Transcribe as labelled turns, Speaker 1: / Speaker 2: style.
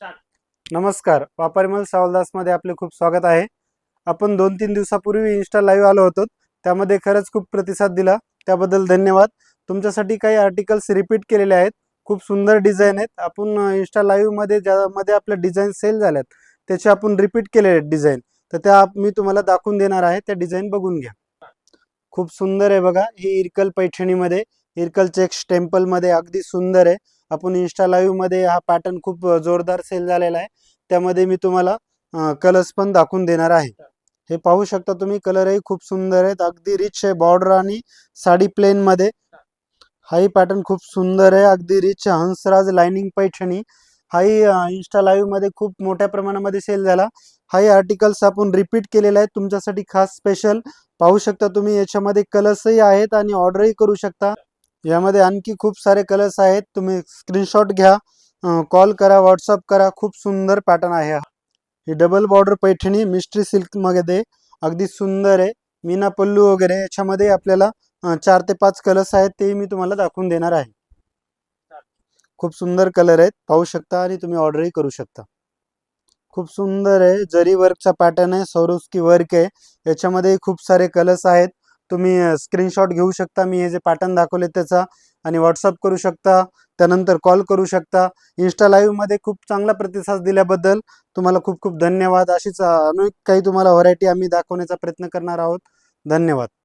Speaker 1: नमस्कार, वापरमल सावलदास मध्ये आपले खूप स्वागत आहे। आपण 2-3 दिवसापूर्वी इन्स्टा लाईव्ह आलो होतो, त्यामध्ये खरंच खूप प्रतिसाद दिला, त्याबद्दल धन्यवाद। तुमच्यासाठी काही आर्टिकल्स रिपीट केलेले आहेत, खूप सुंदर डिझाइन आहेत। आपण इन्स्टा लाईव्ह मध्ये ज्यामध्ये आपले डिझाइन सेल झालेत त्याचे आपण रिपीट केलेले आहेत डिझाइन, तर त्या मी तुम्हाला दाखवून देणार आहे। त्या डिझाइन बघून घ्या। खूप सुंदर आहे बघा, ही इरकल पैठणीमध्ये, इरकल चेक्स टेम्पल मध्ये अगदी सुंदर आहे। आपण इन्स्टा लाईव्ह मध्ये हा पॅटर्न खूप जोरदार सेल झालेला आहे, त्यामध्ये मी तुम्हाला कलर्स पण दाखवून देणार आहे। हे पाहू शकता तुम्ही, कलरही खूप सुंदर आहेत, अगदी रिच आहे बॉर्डर आणि साडी प्लेन मध्ये। हाही पॅटर्न खूप सुंदर आहे, अगदी रिच हंसराज लाइनिंग पैठणी। हाही इन्स्टा लाईव्ह मध्ये खूप मोठ्या प्रमाणामध्ये सेल झाला। हाही आर्टिकल्स आपण रिपीट केलेले आहेत तुमच्यासाठी खास स्पेशल। पाहू शकता तुम्ही, याच्यामध्ये कलर्सही आहेत आणि ऑर्डरही करू शकता। यामध्ये आणखी खूप सारे कलर्स आहेत, तुम्ही स्क्रीनशॉट घ्या, कॉल करा, व्हॉट्सअप करा। खूप सुंदर पॅटर्न आहे हा। ही double border Paithani mystery silk मध्ये अगदी सुंदर आहे, मीना पल्लू वगैरे। याच्यामध्ये आपल्याला 4 ते 5 कलर्स आहेत, ते मी तुम्हाला दाखवून देणार आहे। खूप सुंदर कलर आहेत, पाहू शकता आणि तुम्ही ऑर्डरही करू शकता। खूप सुंदर आहे, जरी वर्कचा पॅटर्न आहे, सौरस्की वर्क आहे। याच्यामध्ये खूप सारे कलर्स आहेत, तुम्ही स्क्रीनशॉट घेऊ शकता। मी हे जे पॅटर्न दाखवले त्याचा, आणि व्हॉट्सअप करू शकता, त्यानंतर कॉल करू शकता। इन्स्टा लाईव्ह मध्ये खूप चांगला प्रतिसाद दिल्याबद्दल तुम्हाला खूप खूप धन्यवाद। अशीच अनेक काही तुम्हाला व्हरायटी आम्ही दाखवण्याचा प्रयत्न करणार आहोत। धन्यवाद।